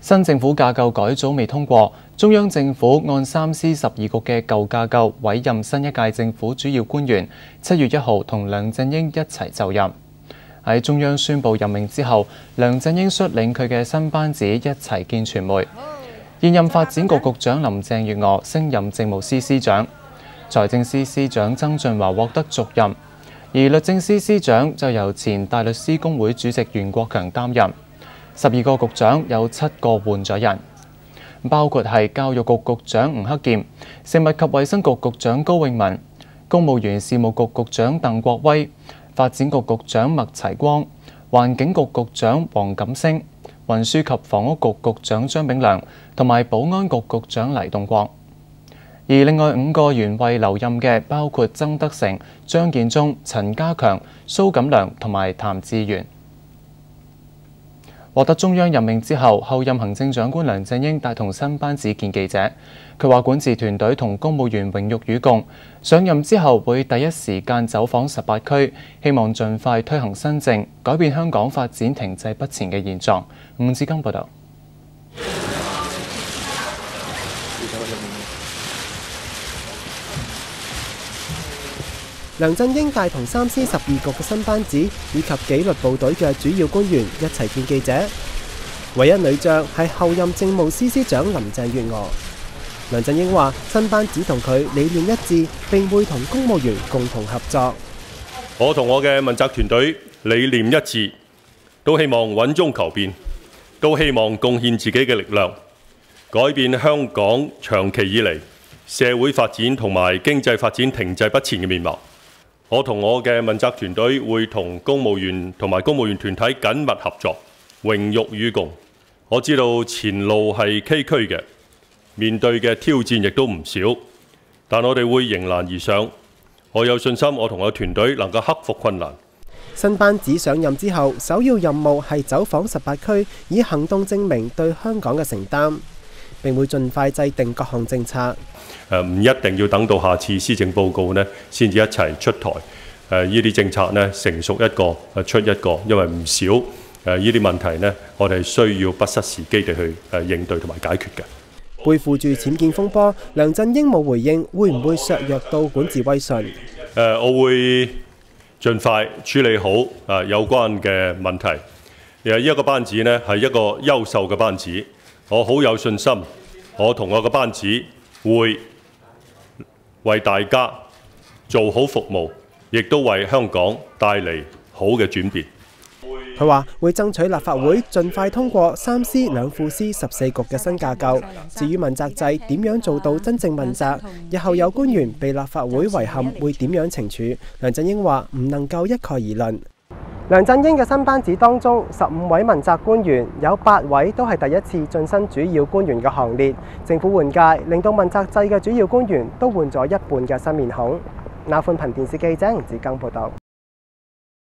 新政府架構改組未通過，中央政府按3C12局嘅舊架構委任新一屆政府主要官員，7月1號同梁振英一齊就任。喺中央宣布任命之後，梁振英率領佢嘅新班子一齊見傳媒。現任發展局局長林鄭月娥升任政務司司長，財政司司長曾俊華獲得續任，而律政司司長就由前大律師公會主席袁國強擔任。12個局長有7個換咗人，包括係教育局局長吳克儉、食物及衛生局局長高永文、公務員事務局局長鄧國威、發展局局長麥齊光、環境局局長黃錦星、運輸及房屋局局長張炳良同埋保安局局長黎棟國。而另外5個原位留任嘅包括曾德成、張建宗、陳家強、蘇錦樑同埋譚志源。獲得中央任命之後，後任行政長官梁振英帶同新班子見記者。佢話管治團隊同公務員榮辱與共，上任之後會第一時間走訪18區，希望盡快推行新政，改變香港發展停滯不前嘅現狀。吳志金報導。梁振英帶同3C12局嘅新班子以及紀律部隊嘅主要官員一齊見記者，唯一女將係後任政務司司長林鄭月娥。梁振英話：新班子同佢理念一致，並會同公務員共同合作。我同我嘅問責團隊理念一致，都希望穩中求變，都希望貢獻自己嘅力量，改變香港長期以嚟社會發展同埋經濟發展停滯不前嘅面貌。我同我嘅問責團隊會同公務員同埋公務員團體緊密合作，榮辱與共。我知道前路係崎嶇嘅，面對嘅挑戰亦都唔少，但我哋會迎難而上。我有信心，我同我團隊能夠克服困難。新班子上任之後，首要任務係走訪18區，以行動證明對香港嘅承擔，並會盡快制定各項政策。唔一定要等到下次施政報告呢先至一齊出台。呢啲政策呢成熟一個出一個，因為唔少呢啲問題呢，我哋需要不失時機地去應對同埋解決嘅。背負住僭建風波，梁振英冇回應，會唔會削弱到管治威信？我會盡快處理好有關嘅問題。呢一個班子呢係一個優秀嘅班子，我好有信心，我同我嘅班子會為大家做好服務，亦都為香港帶嚟好嘅轉變。佢話會爭取立法會盡快通過3C 兩副司14局嘅新架構。至於問責制點樣做到真正問責，日後有官員被立法會遺憾會點樣懲處？梁振英話唔能夠一概而論。梁振英嘅新班子當中，15位問責官員有8位都係第一次晉身主要官員嘅行列。政府換屆令到問責制嘅主要官員都換咗一半嘅新面孔。亞寬頻電視記者吳志庚報道。